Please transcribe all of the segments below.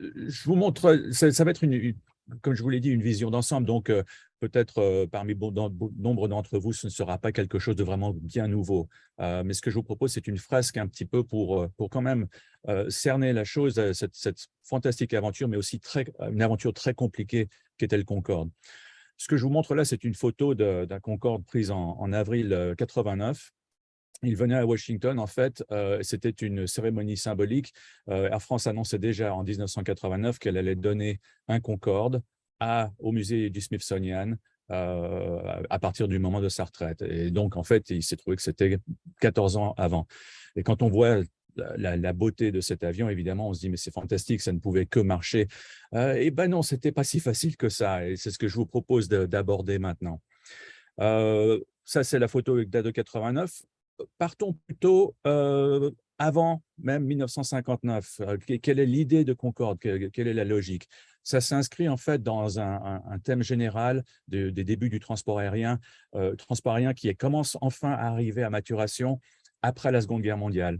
je vous montre, ça va être comme je vous l'ai dit, une vision d'ensemble. Donc, peut-être parmi nombre d'entre vous, ce ne sera pas quelque chose de vraiment bien nouveau. Mais ce que je vous propose, c'est une fresque un petit peu pour quand même cerner la chose, cette fantastique aventure, mais aussi une aventure très compliquée qu'était le Concorde. Ce que je vous montre là, c'est une photo d'un Concorde prise en avril 89. Il venait à Washington, en fait, c'était une cérémonie symbolique. Air France annonçait déjà en 1989 qu'elle allait donner un Concorde au musée du Smithsonian à partir du moment de sa retraite. Et donc, en fait, il s'est trouvé que c'était 14 ans avant. Et quand on voit la beauté de cet avion, évidemment, on se dit, mais c'est fantastique, ça ne pouvait que marcher. Et ben non, c'était pas si facile que ça. Et c'est ce que je vous propose d'aborder maintenant. Ça, c'est la photo avec date de 89. Partons plutôt avant même 1959. Quelle est l'idée de Concorde? Quelle est la logique? Ça s'inscrit en fait dans un thème général des débuts du transport aérien qui commence enfin à arriver à maturation après la Seconde Guerre mondiale.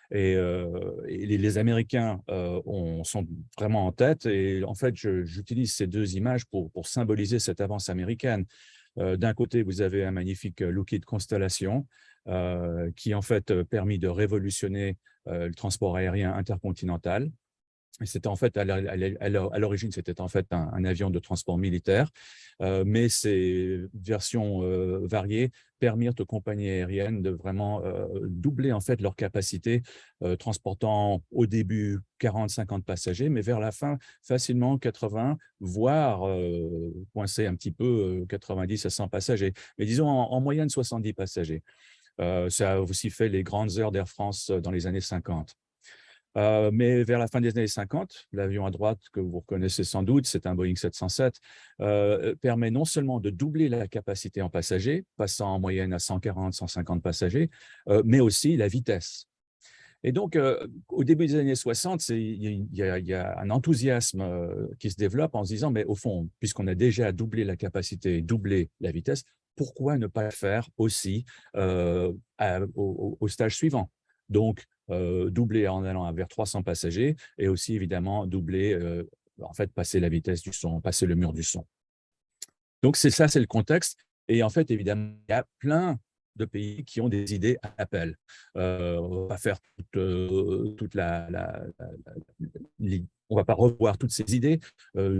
Et les Américains sont vraiment en tête. Et en fait, j'utilise ces deux images pour symboliser cette avance américaine. D'un côté, vous avez un magnifique Lockheed Constellation qui, en fait, permis de révolutionner le transport aérien intercontinental. Et c'était en fait, à l'origine, c'était en fait un avion de transport militaire, mais ces versions variées permirent aux compagnies aériennes de vraiment doubler en fait leur capacité, transportant au début 40-50 passagers, mais vers la fin, facilement 80, voire coincé un petit peu 90 à 100 passagers. Mais disons en moyenne 70 passagers. Ça a aussi fait les grandes heures d'Air France dans les années 50. Mais vers la fin des années 50, l'avion à droite que vous reconnaissez sans doute, c'est un Boeing 707, permet non seulement de doubler la capacité en passagers, passant en moyenne à 140, 150 passagers, mais aussi la vitesse. Et donc, au début des années 60, il y a un enthousiasme qui se développe en se disant, mais au fond, puisqu'on a déjà doublé la capacité, doublé la vitesse, pourquoi ne pas le faire aussi au stage suivant? Donc, doubler en allant vers 300 passagers et aussi, évidemment, doubler, en fait, passer la vitesse du son, passer le mur du son. Donc, c'est ça, c'est le contexte. Et en fait, évidemment, il y a plein de pays qui ont des idées à l'appel. On va pas faire toute on va pas revoir toutes ces idées,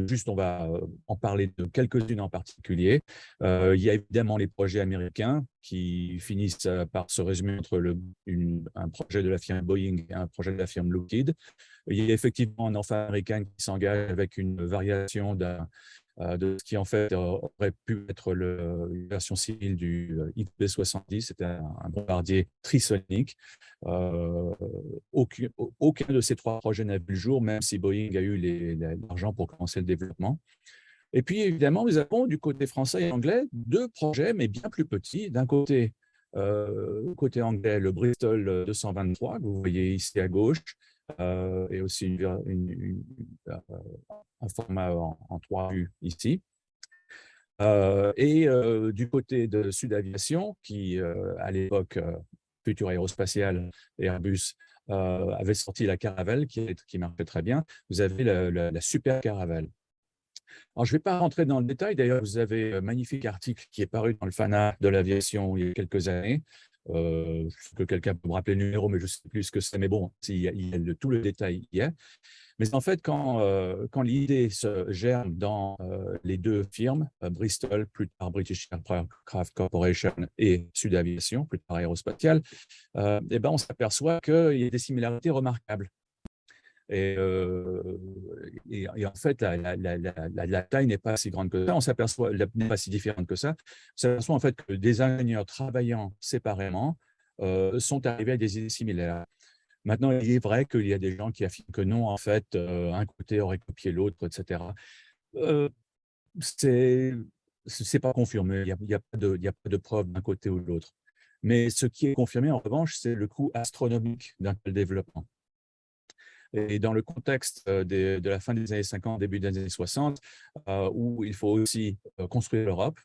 juste on va en parler de quelques-unes en particulier. Il y a évidemment les projets américains qui finissent par se résumer entre un projet de la firme Boeing et un projet de la firme Lockheed. Il y a effectivement un enfant américain qui s'engage avec une variation de ce qui en fait aurait pu être une version civile du XB-70. C'était un bombardier trisonique. Aucun de ces trois projets n'a vu le jour, même si Boeing a eu l'argent pour commencer le développement. Et puis, évidemment, nous avons du côté français et anglais deux projets, mais bien plus petits. D'un côté, côté anglais, le Bristol 223, que vous voyez ici à gauche, et aussi un format en 3 vues ici. Du côté de Sud Aviation, qui, à l'époque, Futur Aérospatiale et Airbus, avait sorti la Caravelle, qui marchait très bien, vous avez la Super Caravelle. Alors, je ne vais pas rentrer dans le détail. D'ailleurs, vous avez un magnifique article qui est paru dans le Fana de l'aviation il y a quelques années. Je sais que quelqu'un peut me rappeler le numéro, mais je ne sais plus ce que c'est. Mais bon, tout le détail y est. Mais en fait, quand l'idée se germe dans les deux firmes, Bristol, plus tard British Aircraft Corporation et Sud Aviation, plus tard Aérospatiale, eh ben, on s'aperçoit qu'il y a des similarités remarquables. Et, en fait, la taille n'est pas si grande que ça, on s'aperçoit, n'est pas si différente que ça. On s'aperçoit en fait que des ingénieurs travaillant séparément sont arrivés à des idées similaires. Maintenant, il est vrai qu'il y a des gens qui affirment que non, en fait, un côté aurait copié l'autre, etc. C'est pas confirmé, il y a pas de preuve d'un côté ou de l'autre. Mais ce qui est confirmé, en revanche, c'est le coût astronomique d'un tel développement. Et dans le contexte de la fin des années 50, début des années 60, où il faut aussi construire l'Europe,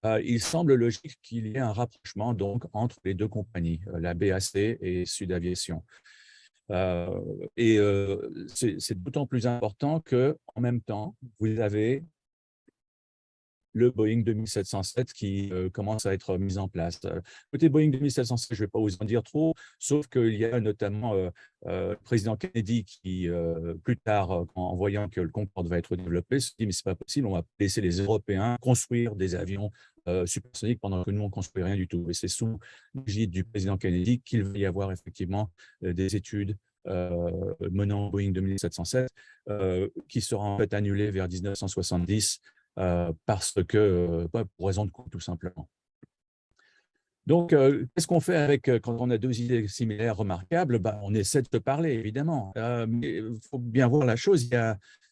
il semble logique qu'il y ait un rapprochement donc entre les deux compagnies, la BAC et Sud Aviation. C'est d'autant plus important qu'en même temps, vous avez le Boeing 2707 qui commence à être mis en place. Côté Boeing 2707, je ne vais pas vous en dire trop, sauf qu'il y a notamment le président Kennedy qui, plus tard, en voyant que le Concorde va être développé, se dit mais ce n'est pas possible, on va laisser les Européens construire des avions supersoniques pendant que nous, on ne construit rien du tout. Et c'est sous l'égide du président Kennedy qu'il va y avoir effectivement des études menant au Boeing 2707 qui sera en fait annulées vers 1970 parce que, pour raison de coût, tout simplement. Donc, qu'est-ce qu'on fait avec, quand on a deux idées similaires remarquables? On essaie de se parler, évidemment. Mais il faut bien voir la chose,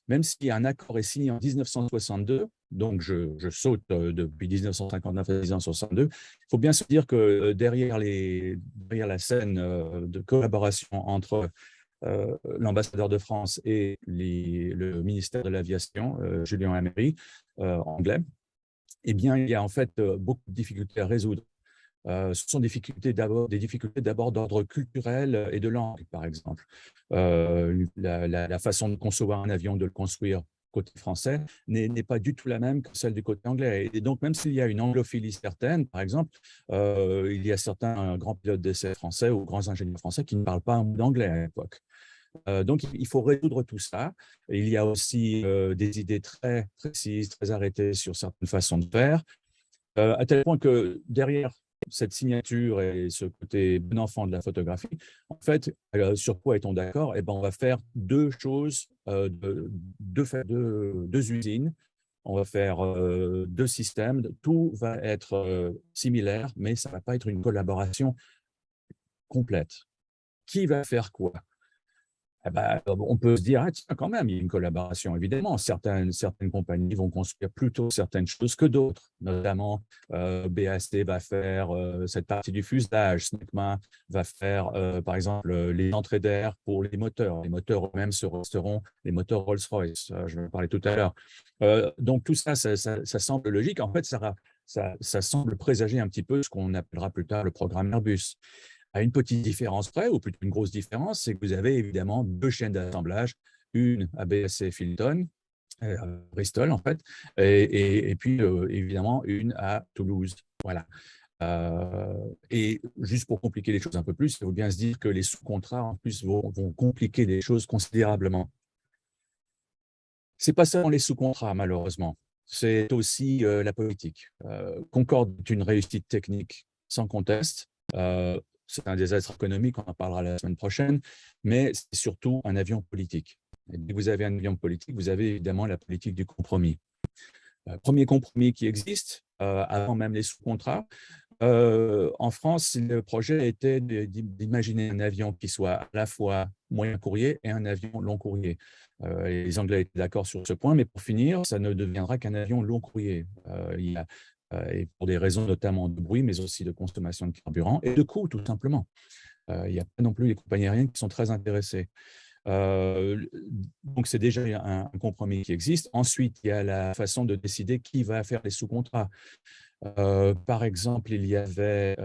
même si un accord est signé en 1962, donc je saute depuis 1959 à 1962, il faut bien se dire que derrière la scène de collaboration entre l'ambassadeur de France et le ministère de l'Aviation, Julien Emery, anglais, eh bien, il y a en fait beaucoup de difficultés à résoudre. Ce sont des difficultés d'abord d'ordre culturel et de langue, par exemple. La façon de concevoir un avion, de le construire côté français, n'est pas du tout la même que celle du côté anglais. Et donc, même s'il y a une anglophilie certaine, par exemple, il y a certains grands pilotes d'essai français ou grands ingénieurs français qui ne parlent pas un mot d'anglais à l'époque. Donc, il faut résoudre tout ça. Il y a aussi des idées très précises, très arrêtées sur certaines façons de faire, à tel point que derrière cette signature et ce côté bon enfant de la photographie, en fait, sur quoi est-on d'accord? Eh ben, on va faire deux choses, deux usines, on va faire deux systèmes, tout va être similaire, mais ça ne va pas être une collaboration complète. Qui va faire quoi? Eh ben, on peut se dire, ah, tiens, quand même, il y a une collaboration, évidemment. Certaines compagnies vont construire plutôt certaines choses que d'autres, notamment BAC va faire cette partie du fuselage, Snecma va faire, par exemple, les entrées d'air pour les moteurs. Les moteurs eux-mêmes resteront les moteurs Rolls-Royce, je vais en parler tout à l'heure. Donc, tout ça, ça semble logique. En fait, ça semble présager un petit peu ce qu'on appellera plus tard le programme Airbus. À une petite différence près, ou plutôt une grosse différence, c'est que vous avez évidemment deux chaînes d'assemblage, une à BSC Filton, Bristol en fait, et puis évidemment une à Toulouse. Voilà. Et juste pour compliquer les choses un peu plus, il faut bien se dire que les sous-contrats en plus vont compliquer les choses considérablement. Ce n'est pas seulement les sous-contrats, malheureusement, c'est aussi la politique. Concorde est une réussite technique sans conteste. C'est un désastre économique, on en parlera la semaine prochaine, mais c'est surtout un avion politique. Et dès que vous avez un avion politique, vous avez évidemment la politique du compromis. Premier compromis qui existe, avant même les sous-contrats. En France, le projet était d'imaginer un avion qui soit à la fois moyen courrier et un avion long courrier. Les Anglais étaient d'accord sur ce point, mais pour finir, ça ne deviendra qu'un avion long courrier. Et pour des raisons notamment de bruit, mais aussi de consommation de carburant et de coût, tout simplement. Il n'y a pas non plus les compagnies aériennes qui sont très intéressées. Donc, c'est déjà un compromis qui existe. Ensuite, il y a la façon de décider qui va faire les sous-contrats. Par exemple, il y avait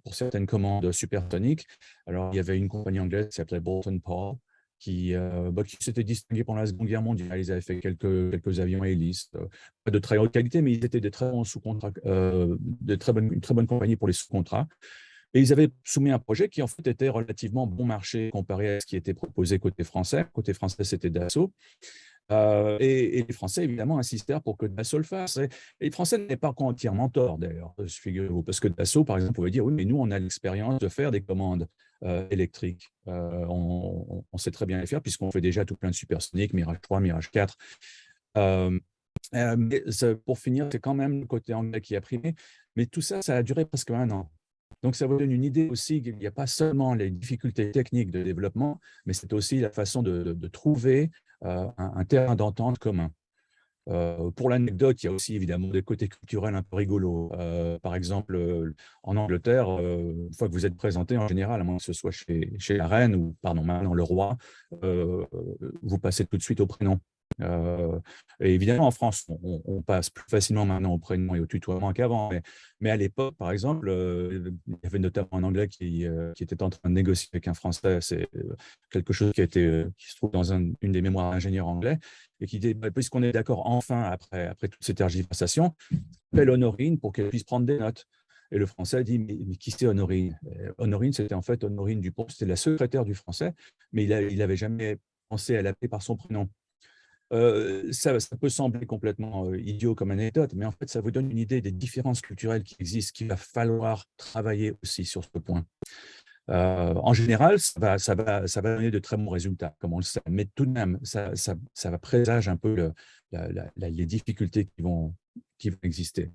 pour certaines commandes supersoniques, alors il y avait une compagnie anglaise qui s'appelait Boulton Paul, qui s'était distingué pendant la Seconde Guerre mondiale. Ils avaient fait quelques avions hélices, pas de très haute qualité, mais ils étaient des très bons sous-contrats, une très bonne compagnie pour les sous-contrats. Et ils avaient soumis un projet qui, en fait, était relativement bon marché comparé à ce qui était proposé côté français. Côté français, c'était Dassault. Et les Français, évidemment, insistèrent pour que Dassault le fasse. Et les Français n'avaient pas entièrement tort, d'ailleurs, figurez-vous, parce que Dassault, par exemple, pouvait dire, oui, mais nous, on a l'expérience de faire des commandes électriques. On sait très bien les faire, puisqu'on fait déjà tout plein de supersoniques, Mirage 3, Mirage 4. Mais pour finir, c'est quand même le côté anglais qui a primé. Mais tout ça, ça a duré presque 1 an. Donc, ça vous donne une idée aussi qu'il n'y a pas seulement les difficultés techniques de développement, mais c'est aussi la façon de trouver un terrain d'entente commun. Pour l'anecdote, il y a aussi évidemment des côtés culturels un peu rigolos. Par exemple, en Angleterre, une fois que vous êtes présenté, en général, à moins que ce soit chez la reine ou, pardon, maintenant le roi, vous passez tout de suite au prénom. Et évidemment, en France, on passe plus facilement maintenant au prénom et au tutoiement qu'avant. Mais à l'époque, par exemple, il y avait notamment un Anglais qui était en train de négocier avec un Français. C'est quelque chose qui se trouve dans une des mémoires d'ingénieurs anglais et qui dit, bah, puisqu'on est d'accord enfin, après toutes ces tergiversations, appelle Honorine pour qu'elle puisse prendre des notes. Et le Français dit, mais qui c'est Honorine? Honorine, c'était en fait Honorine Dupont, c'était la secrétaire du Français, mais il n'avait jamais pensé à l'appeler par son prénom. Ça peut sembler complètement idiot comme anecdote, mais en fait, ça vous donne une idée des différences culturelles qui existent, qu'il va falloir travailler aussi sur ce point. En général, ça va donner de très bons résultats, comme on le sait, mais tout de même, ça va présage un peu les difficultés qui vont exister.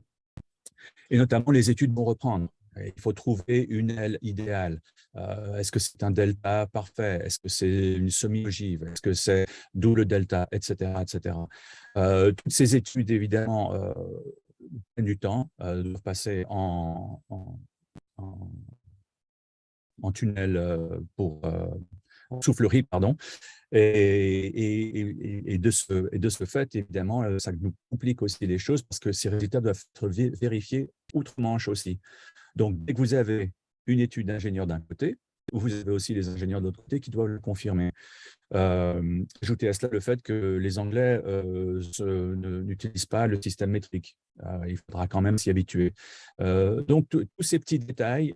Et notamment, les études vont reprendre. Il faut trouver une aile idéale. Est-ce que c'est un delta parfait? Est-ce que c'est une semi-ogive? Est-ce que c'est double delta, etc., etc. Toutes ces études, évidemment, prennent du temps, doivent passer en, en tunnel en soufflerie, pardon. Et de ce fait, évidemment, ça nous complique aussi les choses parce que ces résultats doivent être vérifiés outre-Manche aussi. Donc, dès que vous avez une étude d'ingénieur d'un côté, vous avez aussi les ingénieurs de l'autre côté qui doivent le confirmer. Ajoutez à cela le fait que les Anglais n'utilisent pas le système métrique. Il faudra quand même s'y habituer. Donc, tous ces petits détails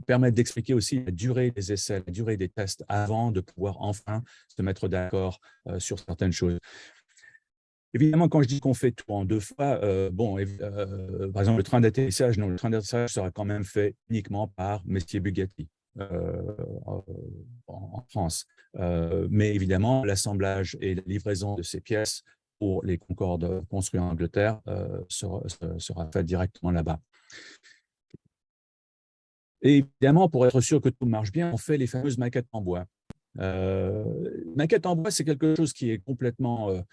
permettent d'expliquer aussi la durée des essais, la durée des tests avant de pouvoir enfin se mettre d'accord sur certaines choses. Évidemment, quand je dis qu'on fait tout en deux fois, par exemple, le train d'atterrissage, non, le train d'atterrissage sera quand même fait uniquement par Messier Bugatti en France. Mais évidemment, l'assemblage et la livraison de ces pièces pour les Concorde construits en Angleterre sera fait directement là-bas. Et évidemment, pour être sûr que tout marche bien, on fait les fameuses maquettes en bois. Maquettes en bois, c'est quelque chose qui est complètement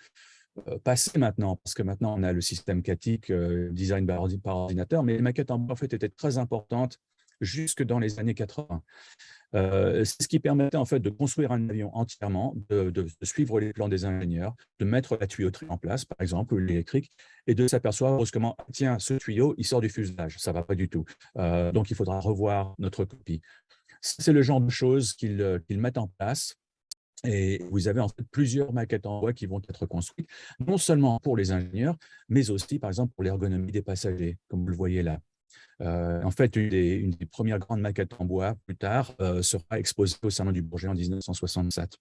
passé maintenant, parce que maintenant, on a le système CATIC, design par ordinateur, mais les maquettes en bois, en fait, étaient très importantes jusque dans les années 80. C'est ce qui permettait en fait de construire un avion entièrement, de suivre les plans des ingénieurs, de mettre la tuyauterie en place, par exemple, ou l'électrique, et de s'apercevoir brusquement, tiens, ce tuyau, il sort du fuselage, ça ne va pas du tout. Donc, il faudra revoir notre copie. C'est le genre de choses qu'ils mettent en place. Et vous avez en fait plusieurs maquettes en bois qui vont être construites, non seulement pour les ingénieurs, mais aussi, par exemple, pour l'ergonomie des passagers, comme vous le voyez là. En fait, une des premières grandes maquettes en bois, plus tard, sera exposée au Salon du Bourget en 1967.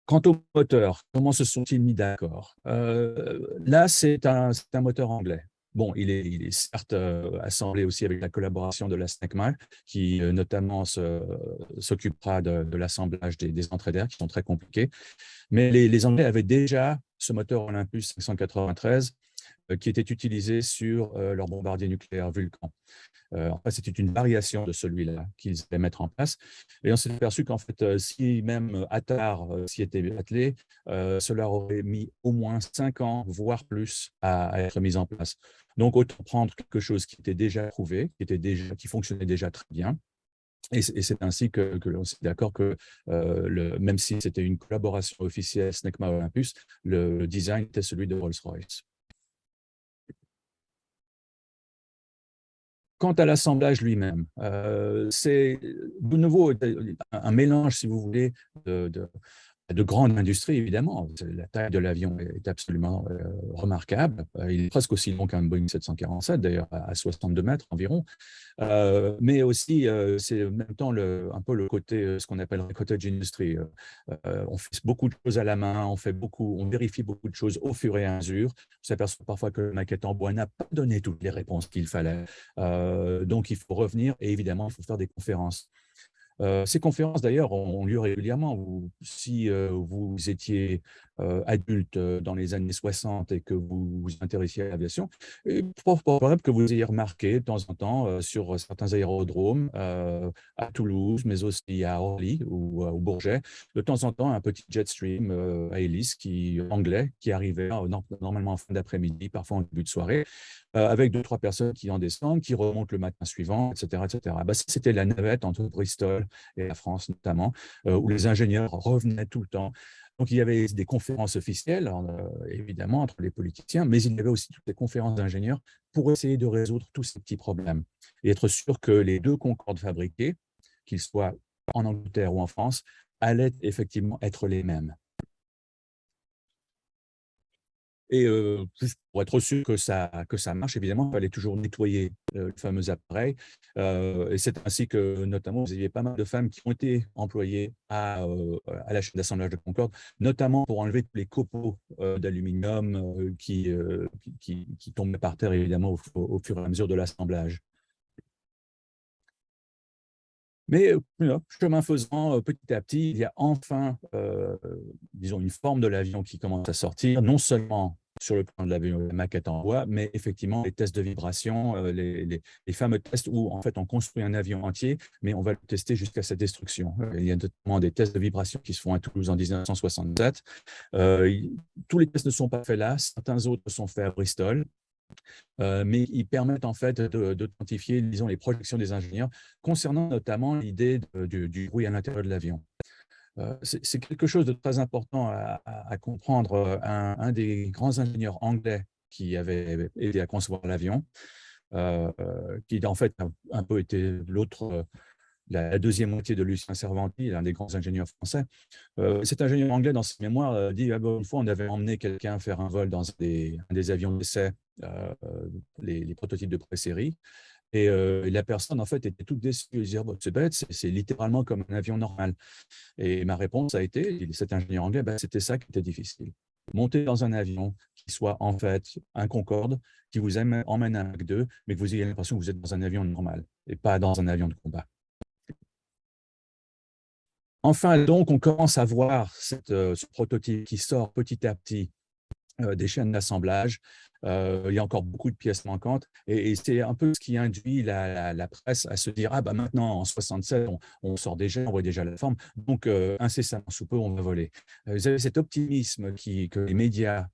Quant au moteur, comment se sont-ils mis d'accord? Là, c'est un moteur anglais. Bon, il est certes assemblé aussi avec la collaboration de la Snecma, qui notamment s'occupera de l'assemblage des entrées d'air, qui sont très compliquées. Mais les Anglais avaient déjà ce moteur Olympus 593 qui était utilisé sur leur bombardier nucléaire Vulcan. En fait, c'était une variation de celui-là qu'ils allaient mettre en place. Et on s'est aperçu qu'en fait, si même Attar s'y était attelé, cela aurait mis au moins 5 ans, voire plus, à être mis en place. Donc, autant prendre quelque chose qui était déjà prouvé, qui fonctionnait déjà très bien. Et c'est ainsi que l'on s'est d'accord que même si c'était une collaboration officielle Snecma Olympus, le design était celui de Rolls-Royce. Quant à l'assemblage lui-même, c'est de nouveau un mélange, si vous voulez, de grande industrie, évidemment. La taille de l'avion est absolument remarquable. Il est presque aussi long qu'un Boeing 747, d'ailleurs, à 62 mètres environ. Mais aussi, c'est en même temps un peu le côté, ce qu'on appelle cottage industry. On fait beaucoup de choses à la main, on vérifie beaucoup de choses au fur et à mesure. On s'aperçoit parfois que la maquette en bois n'a pas donné toutes les réponses qu'il fallait. Donc, il faut revenir et évidemment, il faut faire des conférences. Ces conférences, d'ailleurs, ont lieu régulièrement. Si vous étiez adulte dans les années 60 et que vous vous intéressiez à l'aviation, il est probable que vous ayez remarqué de temps en temps sur certains aérodromes, à Toulouse, mais aussi à Orly ou au Bourget, de temps en temps, un petit Jetstream à hélice anglais qui arrivait normalement en fin d'après-midi, parfois en début de soirée, avec 2-3 personnes qui en descendent, qui remontent le matin suivant, etc. etc. C'était la navette entre Bristol et la France notamment, où les ingénieurs revenaient tout le temps. Donc, il y avait des conférences officielles, évidemment, entre les politiciens, mais il y avait aussi toutes les conférences d'ingénieurs pour essayer de résoudre tous ces petits problèmes et être sûr que les deux Concorde fabriqués, qu'ils soient en Angleterre ou en France, allaient effectivement être les mêmes. Et juste pour être sûr que ça marche, évidemment, il fallait toujours nettoyer le fameux appareil. Et c'est ainsi que, notamment, vous aviez pas mal de femmes qui ont été employées à la chaîne d'assemblage de Concorde, notamment pour enlever tous les copeaux d'aluminium qui tombaient par terre, évidemment, au fur et à mesure de l'assemblage. Mais chemin faisant, petit à petit, il y a enfin, disons, une forme de l'avion qui commence à sortir, non seulement sur le plan de l'avion, la maquette en bois, mais effectivement les tests de vibration, les fameux tests où en fait on construit un avion entier, mais on va le tester jusqu'à sa destruction. Il y a notamment des tests de vibration qui se font à Toulouse en 1967. Tous les tests ne sont pas faits là, certains autres sont faits à Bristol. Mais ils permettent en fait d'authentifier, disons, les projections des ingénieurs concernant notamment l'idée du bruit à l'intérieur de l'avion. C'est quelque chose de très important à comprendre. Un des grands ingénieurs anglais qui avait aidé à concevoir l'avion, qui en fait a un peu été la deuxième moitié de Lucien Servanti, l'un des grands ingénieurs français. Cet ingénieur anglais, dans ses mémoires, dit une fois, on avait emmené quelqu'un faire un vol dans un des avions d'essai, les prototypes de pré-série. Et la personne, en fait, était toute déçue. Elle disait, c'est bête, c'est littéralement comme un avion normal. Et ma réponse a été, cet ingénieur anglais, c'était ça qui était difficile. Monter dans un avion qui soit en fait un Concorde, qui vous emmène à un Mach 2, mais que vous ayez l'impression que vous êtes dans un avion normal et pas dans un avion de combat. Enfin, donc, on commence à voir ce prototype qui sort petit à petit des chaînes d'assemblage. Il y a encore beaucoup de pièces manquantes et c'est un peu ce qui induit la presse à se dire « Ah, bah maintenant, en 67, on sort déjà, on voit déjà la forme, donc incessamment sous peu, on va voler ». Vous avez cet optimisme que les médias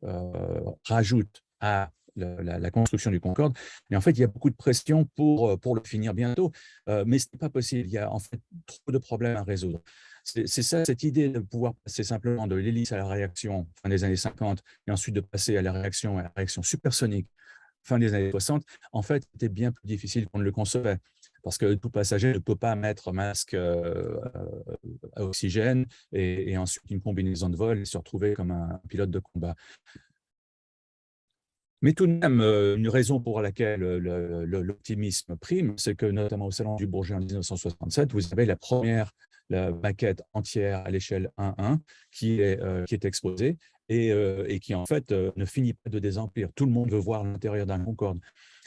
rajoutent à la construction du Concorde. Et en fait, il y a beaucoup de pression pour le finir bientôt, mais ce n'est pas possible. Il y a en fait trop de problèmes à résoudre. C'est ça, cette idée de pouvoir passer simplement de l'hélice à la réaction fin des années 50 et ensuite de passer à la réaction supersonique fin des années 60, en fait, c'était bien plus difficile qu'on ne le concevait. Parce que tout passager ne peut pas mettre masque à oxygène et ensuite une combinaison de vol et se retrouver comme un pilote de combat. Mais tout de même, une raison pour laquelle l'optimisme prime, c'est que notamment au Salon du Bourget en 1967, vous avez la maquette entière à l'échelle 1:1 qui est exposée et qui en fait ne finit pas de désemplir. Tout le monde veut voir l'intérieur d'un Concorde.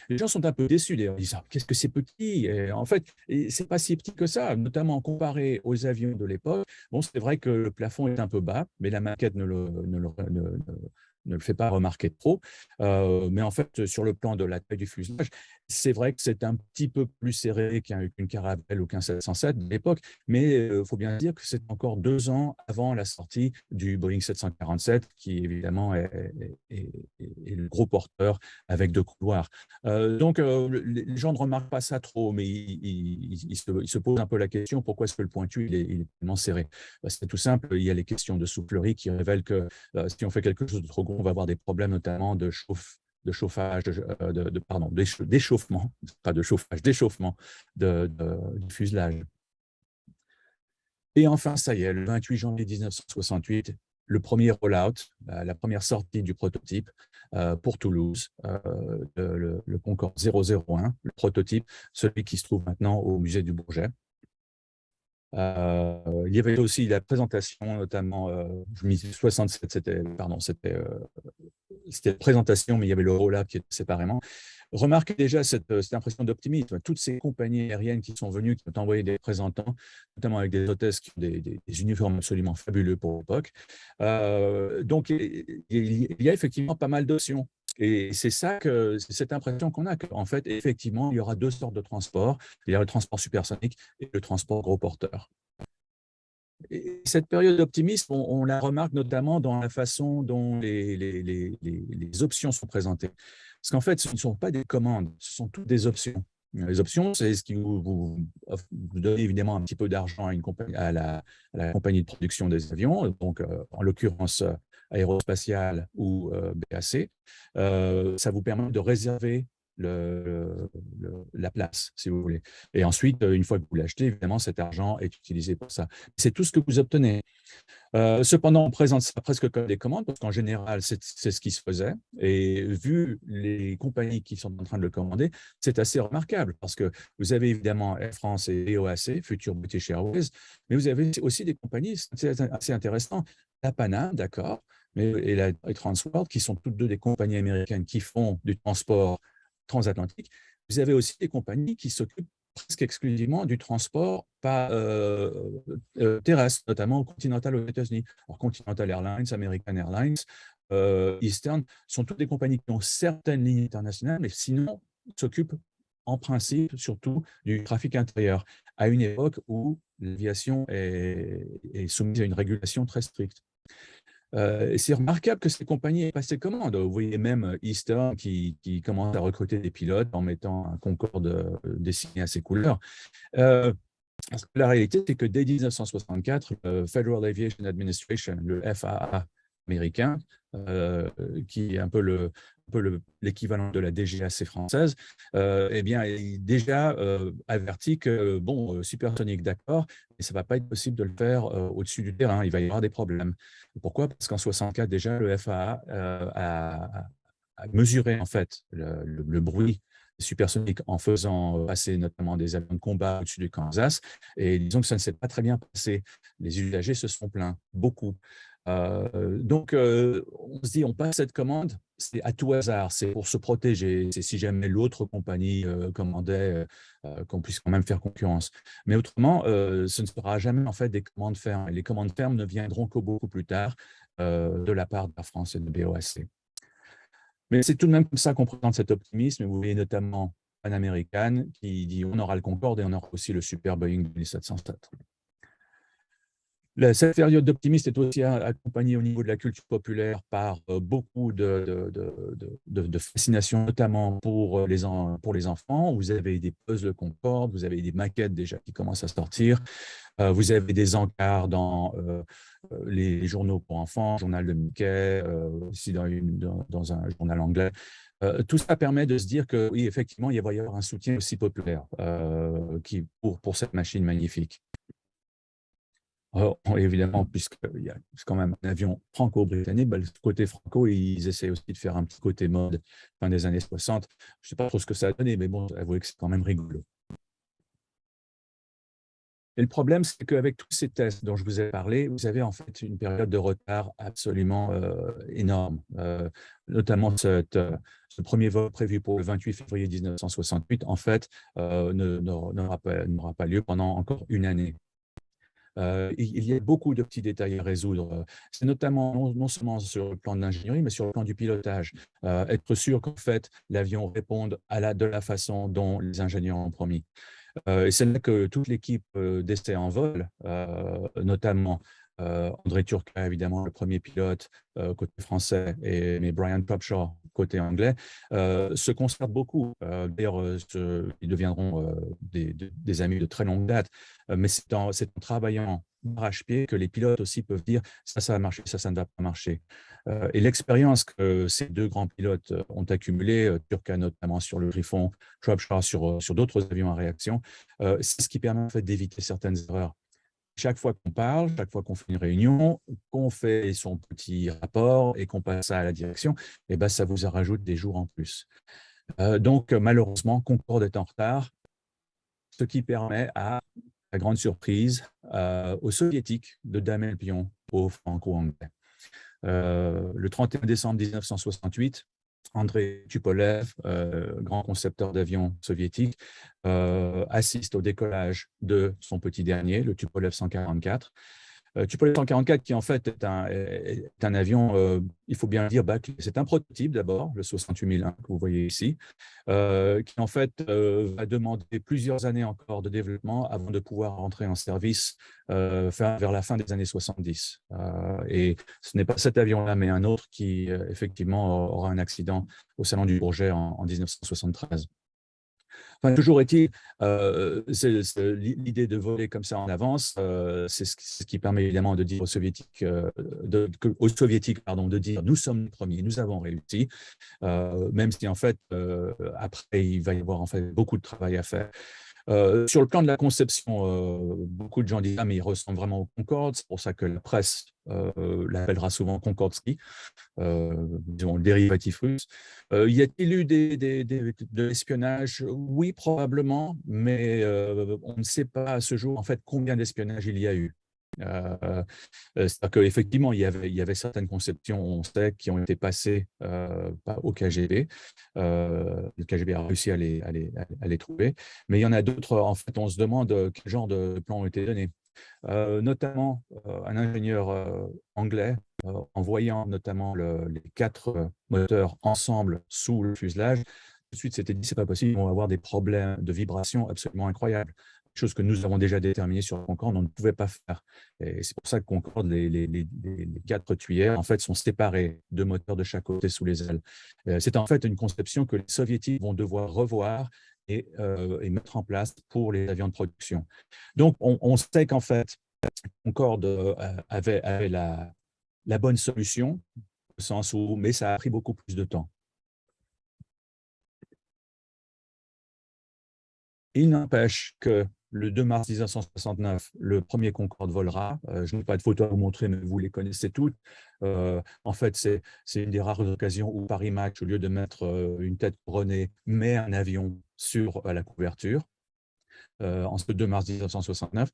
Les gens sont un peu déçus d'ailleurs, ils disent « Qu'est-ce que c'est petit ?» Et en fait, ce n'est pas si petit que ça, notamment comparé aux avions de l'époque. Bon, c'est vrai que le plafond est un peu bas, mais la maquette ne le fait pas remarquer trop. Mais en fait, sur le plan de la taille du fuselage, c'est vrai que c'est un petit peu plus serré qu'une Caravelle ou qu'un 707 de l'époque, mais il faut bien dire que c'est encore 2 ans avant la sortie du Boeing 747, qui évidemment est le gros porteur avec 2 couloirs. Donc, les gens ne remarquent pas ça trop, mais ils se posent un peu la question, pourquoi est-ce que le pointu il est tellement serré? C'est tout simple, il y a les questions de soufflerie qui révèlent que si on fait quelque chose de trop gros, on va avoir des problèmes notamment chauffage, d'échauffement, pas de chauffage, d'échauffement du fuselage. Et enfin, ça y est, le 28 janvier 1968, le premier rollout, la première sortie du prototype pour Toulouse, le Concorde 001, le prototype, celui qui se trouve maintenant au musée du Bourget. Il y avait aussi la présentation, notamment, je me dis 67, c'était la présentation, mais il y avait le roll-up qui était séparément. Remarquez déjà cette impression d'optimisme. Toutes ces compagnies aériennes qui sont venues, qui ont envoyé des représentants, notamment avec des hôtesses qui ont des uniformes absolument fabuleux pour l'époque. Donc, il y a effectivement pas mal d'options. Et c'est cette impression qu'on a qu'en fait, effectivement, il y aura 2 sortes de transports. Il y a le transport supersonique et le transport gros porteur. Et cette période d'optimisme, on la remarque notamment dans la façon dont les options sont présentées. Parce qu'en fait, ce ne sont pas des commandes, ce sont toutes des options. Les options, c'est ce qui vous donne évidemment un petit peu d'argent à la compagnie de production des avions, donc en l'occurrence aérospatiale ou BAC. Ça vous permet de réserver la place, si vous voulez. Et ensuite, une fois que vous l'achetez, évidemment, cet argent est utilisé pour ça. C'est tout ce que vous obtenez. Cependant, on présente ça presque comme des commandes, parce qu'en général, c'est ce qui se faisait. Et vu les compagnies qui sont en train de le commander, c'est assez remarquable, parce que vous avez évidemment Air France et BOAC, Future British Airways, mais vous avez aussi des compagnies assez intéressantes. La Pan Am, d'accord, et la Transworld, qui sont toutes deux des compagnies américaines qui font du transport transatlantique. Vous avez aussi des compagnies qui s'occupent presque exclusivement du transport terrestre, notamment Continental aux États-Unis. Alors, Continental Airlines, American Airlines, Eastern sont toutes des compagnies qui ont certaines lignes internationales, mais sinon s'occupent en principe surtout du trafic intérieur, à une époque où l'aviation est soumise à une régulation très stricte. C'est remarquable que ces compagnies aient passé commande. Vous voyez même Eastern qui commence à recruter des pilotes en mettant un Concorde dessiné à ses couleurs. La réalité, c'est que dès 1964, le Federal Aviation Administration, le FAA américain, qui est un peu l'équivalent de la DGAC française, eh bien, est déjà averti que, bon, supersonique, d'accord, mais ça ne va pas être possible de le faire au-dessus du terrain. Il va y avoir des problèmes. Pourquoi? Parce qu'en 64, déjà, le FAA a mesuré en fait le bruit supersonique en faisant passer notamment des avions de combat au-dessus du Kansas. Et disons que ça ne s'est pas très bien passé. Les usagers se sont plaints, beaucoup. Donc, on se dit, on passe cette commande, c'est à tout hasard, c'est pour se protéger, c'est si jamais l'autre compagnie commandait, qu'on puisse quand même faire concurrence. Mais autrement, ce ne sera jamais en fait des commandes fermes. Et les commandes fermes ne viendront que beaucoup plus tard de la part de la France et de BOAC. Mais c'est tout de même comme ça qu'on présente cet optimisme. Vous voyez notamment Pan American qui dit on aura le Concorde et on aura aussi le Super Boeing 1707. Cette période d'optimisme est aussi accompagnée au niveau de la culture populaire par beaucoup de fascination, notamment pour les enfants. Vous avez des puzzles Concorde, vous avez des maquettes déjà qui commencent à sortir. Vous avez des encarts dans les journaux pour enfants, le journal de Mickey, aussi dans un journal anglais. Tout ça permet de se dire que oui, effectivement, il va y avoir un soutien aussi populaire pour cette machine magnifique. Évidemment, puisqu'il y a quand même un avion franco-britannique, le côté franco, ils essaient aussi de faire un petit côté mode fin des années 60. Je ne sais pas trop ce que ça a donné, mais bon, avouez que c'est quand même rigolo. Et le problème, c'est qu'avec tous ces tests dont je vous ai parlé, vous avez en fait une période de retard absolument énorme. Notamment ce premier vol prévu pour le 28 février 1968, en fait, n'aura pas lieu pendant encore une année. Il y a beaucoup de petits détails à résoudre. C'est notamment non seulement sur le plan de l'ingénierie, mais sur le plan du pilotage. Être sûr qu'en fait, l'avion réponde de la façon dont les ingénieurs ont promis. Et c'est là que toute l'équipe d'essais en vol, notamment André Turca, évidemment, le premier pilote côté français, mais Brian Propshaw, côté anglais, se concertent beaucoup. D'ailleurs, ils deviendront des amis de très longue date, mais c'est en travaillant d'arrache-pied que les pilotes aussi peuvent dire ça va marcher, ça ne va pas marcher. Et l'expérience que ces deux grands pilotes ont accumulée, Turca notamment sur le Griffon, Propshaw sur d'autres avions à réaction, c'est ce qui permet en fait d'éviter certaines erreurs. Chaque fois qu'on parle, chaque fois qu'on fait une réunion, qu'on fait son petit rapport et qu'on passe ça à la direction, eh ben, ça vous en rajoute des jours en plus. Donc, malheureusement, Concorde est en retard, ce qui permet à la grande surprise aux Soviétiques de damer le pion aux Franco-Anglais. Le 31 décembre 1968, André Tupolev, grand concepteur d'avions soviétique, assiste au décollage de son petit dernier, le Tupolev 144. Tupolev 144 qui en fait est un avion, il faut bien le dire, c'est un prototype d'abord, le 68001 que vous voyez ici, qui en fait va demander plusieurs années encore de développement avant de pouvoir rentrer en service vers la fin des années 70. Et ce n'est pas cet avion-là, mais un autre qui effectivement aura un accident au Salon du Bourget en 1973. Enfin, toujours est-il, l'idée de voler comme ça en avance, c'est ce qui permet évidemment de dire aux Soviétiques, pardon, de dire nous sommes les premiers, nous avons réussi, même si en fait, après, il va y avoir en fait beaucoup de travail à faire. Sur le plan de la conception, beaucoup de gens disent ah, mais il ressemble vraiment au Concorde, c'est pour ça que la presse l'appellera souvent Concorde Ski, disons le dérivatif russe. Y a-t-il eu de l'espionnage? Oui, probablement, mais on ne sait pas à ce jour en fait combien d'espionnage il y a eu. C'est-à-dire qu'effectivement, il y avait certaines conceptions, on sait, qui ont été passées au KGB. Le KGB a réussi à les trouver. Mais il y en a d'autres, en fait, on se demande quel genre de plans ont été donnés. Notamment, un ingénieur anglais, en voyant notamment les 4 moteurs ensemble sous le fuselage, tout de suite s'était dit, c'est pas possible, on va avoir des problèmes de vibration absolument incroyables. Chose que nous avons déjà déterminée sur le Concorde, on ne pouvait pas faire. Et c'est pour ça que Concorde, les 4 tuyères, en fait, sont séparées, 2 moteurs de chaque côté sous les ailes. C'est en fait une conception que les Soviétiques vont devoir revoir et mettre en place pour les avions de production. Donc, on sait qu'en fait, Concorde avait la bonne solution, au sens où, mais ça a pris beaucoup plus de temps. Il n'empêche que le 2 mars 1969, le premier Concorde volera. Je n'ai pas de photos à vous montrer, mais vous les connaissez toutes. En fait, c'est une des rares occasions où Paris Match, au lieu de mettre une tête couronnée, met un avion sur la couverture. En ce 2 mars 1969.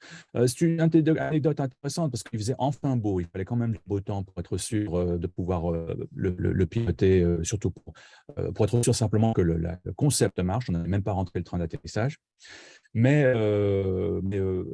C'est une anecdote intéressante parce qu'il faisait enfin beau. Il fallait quand même du beau temps pour être sûr de pouvoir le piloter, surtout pour être sûr simplement que le concept marche. On n'avait même pas rentré le train d'atterrissage. Mais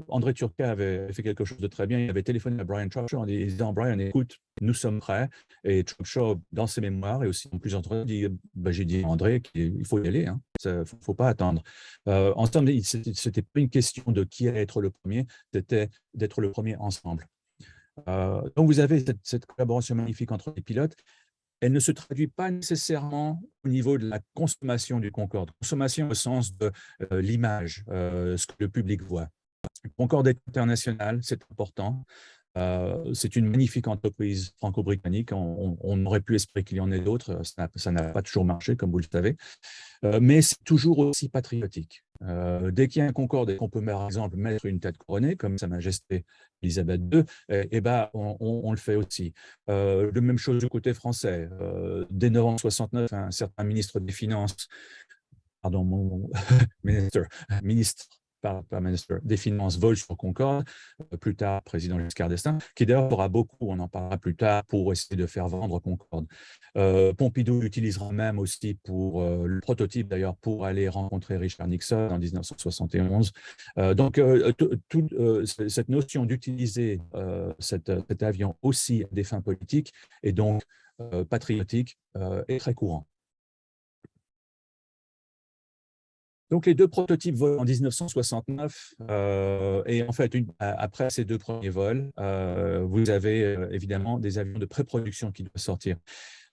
André Turca avait fait quelque chose de très bien. Il avait téléphoné à Brian Trubshaw en disant Brian, écoute, nous sommes prêts. Et Trubshaw, dans ses mémoires et aussi en plusieurs entretiens, dit j'ai dit à André qu'il faut y aller, hein. Il ne faut pas attendre. En somme, ce n'était pas une question de qui allait être le premier, c'était d'être le premier ensemble. Donc, vous avez cette collaboration magnifique entre les pilotes. Elle ne se traduit pas nécessairement au niveau de la consommation du Concorde. Consommation au sens de l'image, ce que le public voit. Le Concorde est international, c'est important. C'est une magnifique entreprise franco-britannique. On aurait pu espérer qu'il y en ait d'autres. Ça n'a pas toujours marché, comme vous le savez. Mais c'est toujours aussi patriotique. Dès qu'il y a un Concorde et qu'on peut, par exemple, mettre une tête couronnée, comme Sa Majesté Elisabeth II, on le fait aussi. De même chose du côté français. Dès novembre 69, un certain ministre des Finances, pardon, mon ministre des Finances vole sur Concorde, plus tard président Giscard d'Estaing, qui d'ailleurs aura beaucoup, on en parlera plus tard, pour essayer de faire vendre Concorde. Pompidou l'utilisera même aussi pour le prototype d'ailleurs pour aller rencontrer Richard Nixon en 1971. Donc cette notion d'utiliser cet avion aussi à des fins politiques et donc patriotiques est très courant. Donc, les 2 prototypes volent en 1969 et en fait, après ces 2 premiers vols, vous avez évidemment des avions de pré-production qui doivent sortir.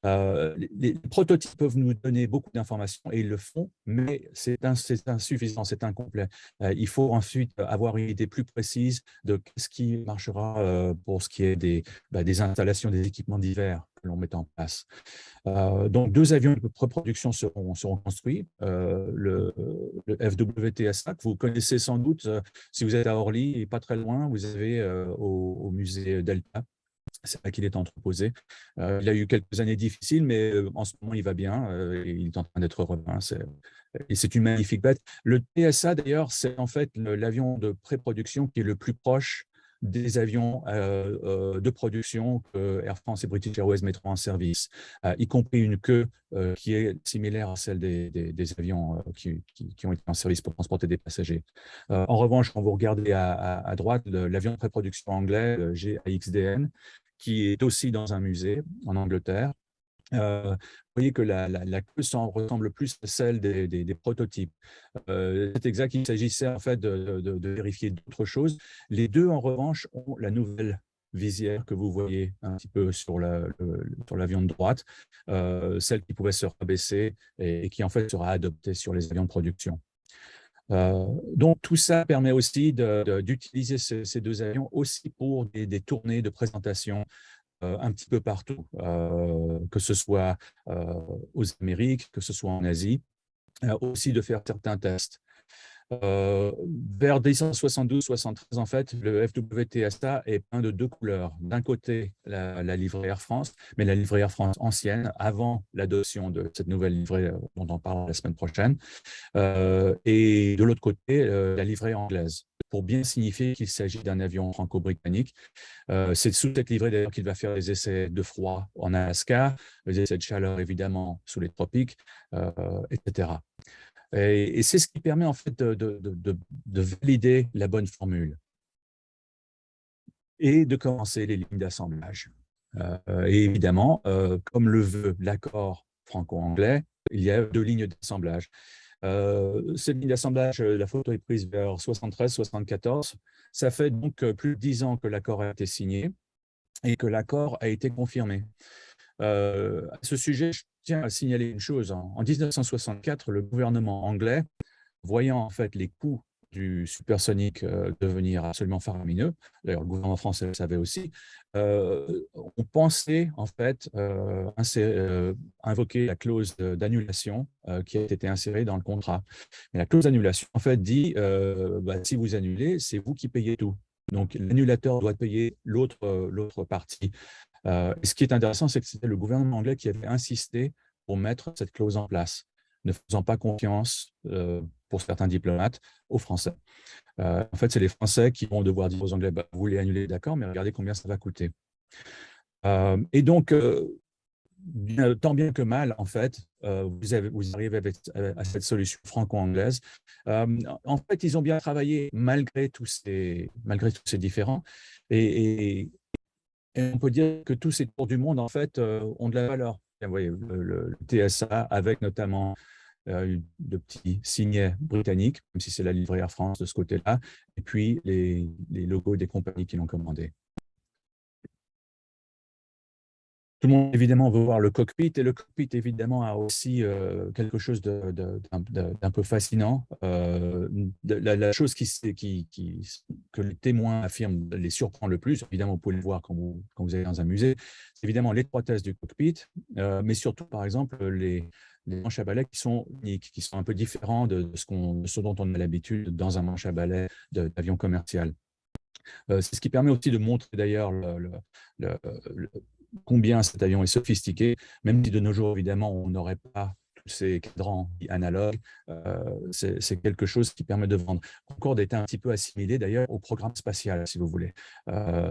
Les prototypes peuvent nous donner beaucoup d'informations et ils le font, mais c'est insuffisant, c'est incomplet. Il faut ensuite avoir une idée plus précise de ce qui marchera pour ce qui est des installations, des équipements divers que l'on met en place. Donc, 2 avions de pré-production seront construits. Le FWTSA, que vous connaissez sans doute, si vous êtes à Orly, et pas très loin, vous avez au musée Delta. C'est là qu'il est entreposé. Il a eu quelques années difficiles, mais en ce moment, il va bien. Il est en train d'être repeint. Et c'est une magnifique bête. Le TSA, d'ailleurs, c'est en fait l'avion de pré-production qui est le plus proche des avions de production que Air France et British Airways mettront en service, y compris une queue qui est similaire à celle des avions qui ont été en service pour transporter des passagers. En revanche, quand vous regardez à droite, l'avion de pré-production anglais, le GAXDN, qui est aussi dans un musée en Angleterre. Vous voyez que la queue ressemble plus à celle des prototypes. C'est exact, il s'agissait en fait de vérifier d'autres choses. Les 2, en revanche, ont la nouvelle visière que vous voyez un petit peu sur l'avion de droite, celle qui pouvait se rabaisser et qui en fait sera adoptée sur les avions de production. Donc, tout ça permet aussi d'utiliser ces deux avions aussi pour des tournées de présentation un petit peu partout, que ce soit aux Amériques, que ce soit en Asie, aussi de faire certains tests. Vers 1972-73, en fait, le FWTSA est peint de deux couleurs. D'un côté, la livrée Air France, mais la livrée Air France ancienne, avant l'adoption de cette nouvelle livrée dont on parlera la semaine prochaine. Et de l'autre côté, la livrée anglaise, pour bien signifier qu'il s'agit d'un avion franco-britannique. C'est sous cette livrée d'ailleurs qu'il va faire les essais de froid en Alaska, les essais de chaleur évidemment sous les tropiques, etc. Et c'est ce qui permet en fait de valider la bonne formule et de commencer les lignes d'assemblage. Et évidemment, comme le veut l'accord franco-anglais, il y a deux lignes d'assemblage. Cette ligne d'assemblage, la photo est prise vers 73-74. Ça fait donc plus de 10 ans que l'accord a été signé et que l'accord a été confirmé. À ce sujet, je tiens à signaler une chose. En 1964, le gouvernement anglais, voyant en fait les coûts du supersonique devenir absolument faramineux, d'ailleurs le gouvernement français le savait aussi, on pensait en fait invoquer la clause d'annulation qui a été insérée dans le contrat. Mais la clause d'annulation en fait dit si vous annulez, c'est vous qui payez tout. Donc l'annulateur doit payer l'autre partie. Et ce qui est intéressant, c'est que c'était le gouvernement anglais qui avait insisté pour mettre cette clause en place, ne faisant pas confiance, pour certains diplomates, aux Français. En fait, c'est les Français qui vont devoir dire aux Anglais, vous voulez annuler, d'accord, mais regardez combien ça va coûter. Et donc, tant bien que mal, en fait, vous arrivez à cette solution franco-anglaise. En fait, ils ont bien travaillé malgré tous ces différends. Et on peut dire que tous ces tours du monde, en fait, ont de la valeur. Vous voyez, le TSA, avec notamment de petits signets britanniques, même si c'est la livrée Air France de ce côté-là, et puis les logos des compagnies qui l'ont commandé. Tout le monde, évidemment, veut voir le cockpit, et le cockpit, évidemment, a aussi quelque chose d'un peu fascinant. La chose que les témoins affirment les surprend le plus, évidemment, vous pouvez le voir quand vous allez dans un musée, c'est évidemment l'étroitesse du cockpit, mais surtout, par exemple, les manches à balai qui sont uniques, qui sont un peu différents de ce dont on a l'habitude dans un manche à balai d'avion commercial. C'est ce qui permet aussi de montrer d'ailleurs combien cet avion est sophistiqué, même si de nos jours, évidemment, on n'aurait pas tous ces cadrans analogues. C'est quelque chose qui permet de vendre. Concorde est un petit peu assimilé d'ailleurs au programme spatial, si vous voulez.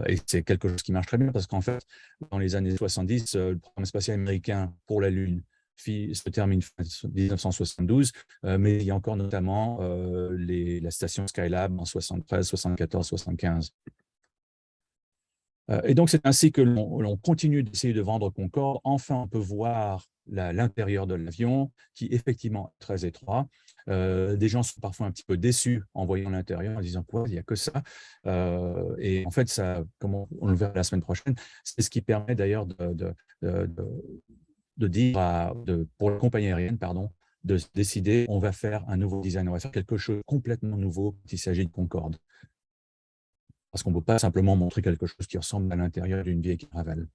Et c'est quelque chose qui marche très bien parce qu'en fait, dans les années 70, le programme spatial américain pour la Lune se termine fin 1972, mais il y a encore notamment la station Skylab en 73, 74, 75. Et donc, c'est ainsi que l'on continue d'essayer de vendre Concorde. Enfin, on peut voir l'intérieur de l'avion, qui effectivement est très étroit. Des gens sont parfois un petit peu déçus en voyant l'intérieur, en disant quoi, il n'y a que ça. Et en fait, ça, comme on le verra la semaine prochaine, c'est ce qui permet d'ailleurs de dire pour la compagnie aérienne, pardon, de se décider, on va faire un nouveau design, on va faire quelque chose de complètement nouveau quand il s'agit de Concorde. Parce qu'on ne peut pas simplement montrer quelque chose qui ressemble à l'intérieur d'une vieille caravelle.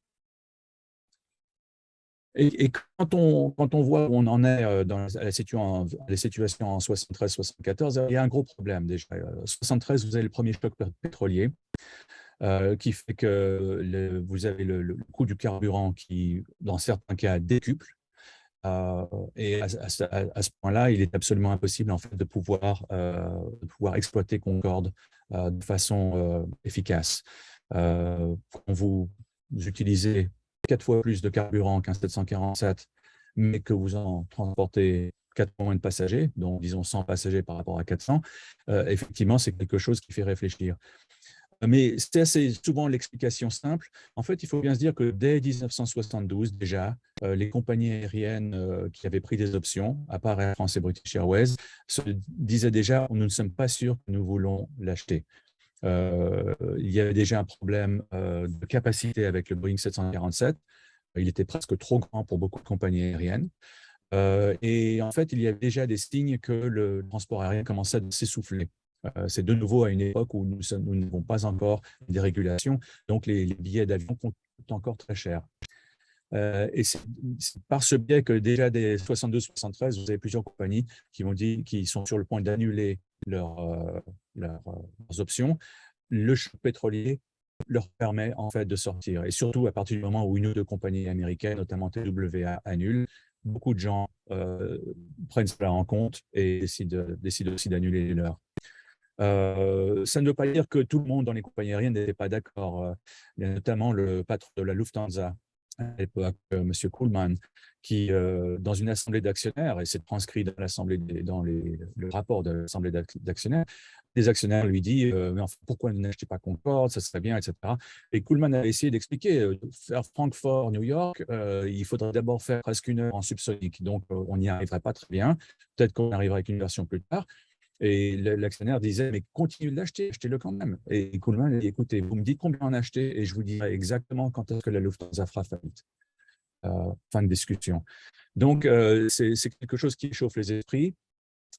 Et quand on voit où on en est dans la situation en 73-74, il y a un gros problème déjà. En 73, vous avez le premier choc pétrolier qui fait que vous avez le coût du carburant qui, dans certains cas, décuple. Et à ce point-là, il est absolument impossible en fait, de pouvoir exploiter Concorde de façon efficace. Quand vous utilisez 4 fois plus de carburant qu'un 747, mais que vous en transportez 4 fois moins de passagers, donc disons 100 passagers par rapport à 400, effectivement, c'est quelque chose qui fait réfléchir. Mais c'est assez souvent l'explication simple. En fait, il faut bien se dire que dès 1972, déjà, les compagnies aériennes qui avaient pris des options, à part Air France et British Airways, se disaient déjà, nous ne sommes pas sûrs que nous voulons l'acheter. Il y avait déjà un problème de capacité avec le Boeing 747. Il était presque trop grand pour beaucoup de compagnies aériennes. Et en fait, il y avait déjà des signes que le transport aérien commençait à s'essouffler. C'est de nouveau à une époque où nous n'avons pas encore des régulations, donc les billets d'avion coûtent encore très cher. Et c'est par ce biais que déjà dès 72-73, vous avez plusieurs compagnies qui sont sur le point d'annuler leurs options. Le choc pétrolier leur permet en fait de sortir. Et surtout à partir du moment où une ou deux compagnies américaines, notamment TWA, annulent, beaucoup de gens prennent cela en compte et décident aussi d'annuler les leurs. Ça ne veut pas dire que tout le monde dans les compagnies aériennes n'était pas d'accord. Il y a notamment le patron de la Lufthansa à l'époque, M. Kuhlmann, qui, dans une assemblée d'actionnaires, et c'est transcrit dans le rapport de l'assemblée d'actionnaires, les actionnaires lui disent mais enfin, pourquoi vous n'achetez pas Concorde, ça serait bien, etc. Et Kuhlmann a essayé d'expliquer faire Francfort-New York, il faudrait d'abord faire presque 1 heure en subsonique, donc on n'y arriverait pas très bien. Peut-être qu'on arrivera avec une version plus tard. Et l'actionnaire disait, mais continuez de l'acheter, achetez-le quand même. Et Kuhlmann a dit, écoutez, vous me dites combien en acheter et je vous dirai exactement quand est-ce que la Lufthansa fera faillite. Fin de discussion. Donc, c'est quelque chose qui chauffe les esprits,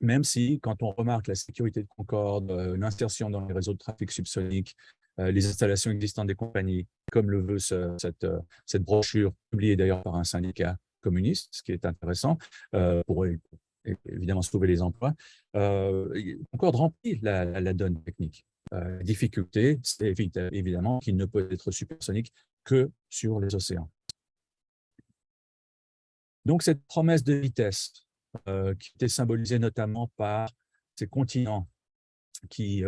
même si, quand on remarque la sécurité de Concorde, l'insertion dans les réseaux de trafic subsonique, les installations existantes des compagnies, comme le veut cette brochure, publiée d'ailleurs par un syndicat communiste, ce qui est intéressant, pour évidemment sauver les emplois, Concorde remplit la donne technique. Difficulté, c'est évidemment qu'il ne peut être supersonique que sur les océans. Donc, cette promesse de vitesse, qui était symbolisée notamment par ces continents qui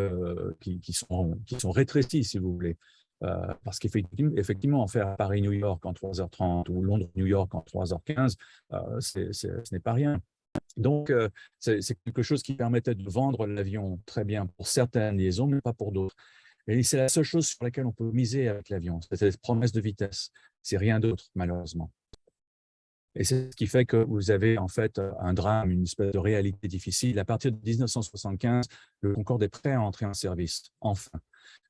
sont rétrécis, si vous voulez. Parce qu'effectivement, faire Paris-New York en 3h30 ou Londres-New York en 3h15, ce n'est pas rien. Donc, c'est quelque chose qui permettait de vendre l'avion très bien pour certaines liaisons, mais pas pour d'autres. Et c'est la seule chose sur laquelle on peut miser avec l'avion, c'est cette promesse de vitesse. C'est rien d'autre, malheureusement. Et c'est ce qui fait que vous avez en fait un drame, une espèce de réalité difficile. À partir de 1975, le Concorde est prêt à entrer en service, enfin.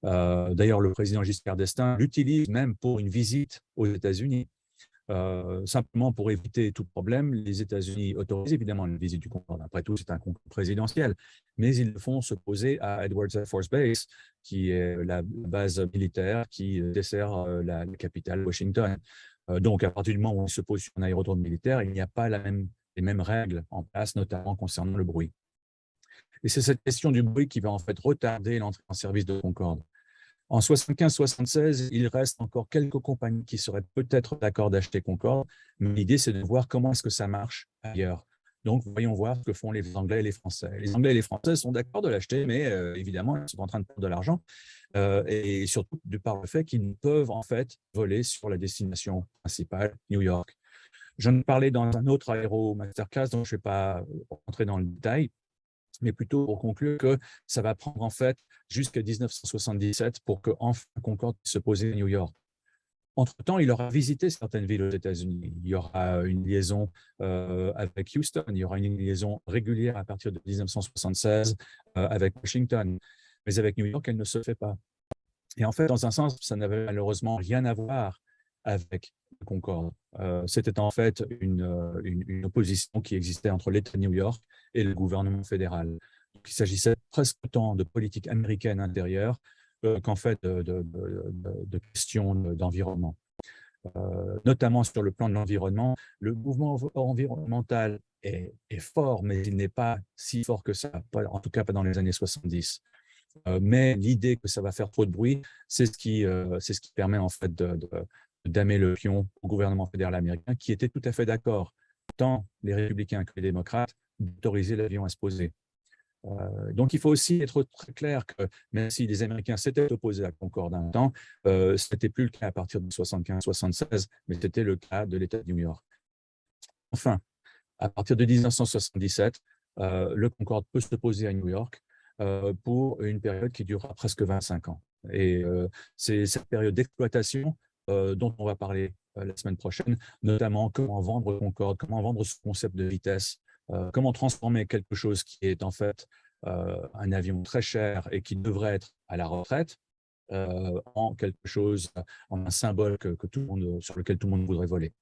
D'ailleurs, le président Giscard d'Estaing l'utilise même pour une visite aux États-Unis. Simplement pour éviter tout problème, les États-Unis autorisent évidemment la visite du Concorde. Après tout, c'est un concours présidentiel. Mais ils le font se poser à Edwards Air Force Base, qui est la base militaire qui dessert la capitale, Washington. Donc, à partir du moment où il se pose sur un aérodrome militaire, il n'y a pas les mêmes règles en place, notamment concernant le bruit. Et c'est cette question du bruit qui va en fait retarder l'entrée en service de Concorde. En 75-76, il reste encore quelques compagnies qui seraient peut-être d'accord d'acheter Concorde, mais l'idée, c'est de voir comment est-ce que ça marche ailleurs. Donc, voyons voir ce que font les Anglais et les Français. Les Anglais et les Français sont d'accord de l'acheter, mais évidemment, ils sont en train de perdre de l'argent, et surtout de par le fait qu'ils peuvent en fait voler sur la destination principale, New York. J'en ai parlé dans un autre aéro masterclass, donc je ne vais pas rentrer dans le détail, mais plutôt pour conclure que ça va prendre en fait jusqu'à 1977 pour que enfin Concorde se pose à New York. Entre-temps, il aura visité certaines villes aux États-Unis. Il y aura une liaison avec Houston, il y aura une liaison régulière à partir de 1976 avec Washington. Mais avec New York, elle ne se fait pas. Et en fait, dans un sens, ça n'avait malheureusement rien à voir avec le Concorde. C'était en fait une opposition qui existait entre l'État de New York et le gouvernement fédéral. Donc, il s'agissait presque autant de politique américaine intérieure qu'en fait de questions d'environnement. Notamment sur le plan de l'environnement, le mouvement environnemental est fort, mais il n'est pas si fort que ça, en tout cas pas dans les années 70. Mais l'idée que ça va faire trop de bruit, c'est ce qui permet en fait damer le pion au gouvernement fédéral américain, qui était tout à fait d'accord, tant les républicains que les démocrates, d'autoriser l'avion à se poser. Donc, il faut aussi être très clair que même si les Américains s'étaient opposés à Concorde un temps, ce n'était plus le cas à partir de 75-76, mais c'était le cas de l'État de New York. Enfin, à partir de 1977, le Concorde peut se poser à New York pour une période qui durera presque 25 ans. Et c'est cette période d'exploitation dont on va parler la semaine prochaine, notamment comment vendre Concorde, comment vendre ce concept de vitesse, comment transformer quelque chose qui est en fait un avion très cher et qui devrait être à la retraite en quelque chose, en un symbole sur lequel tout le monde voudrait voler.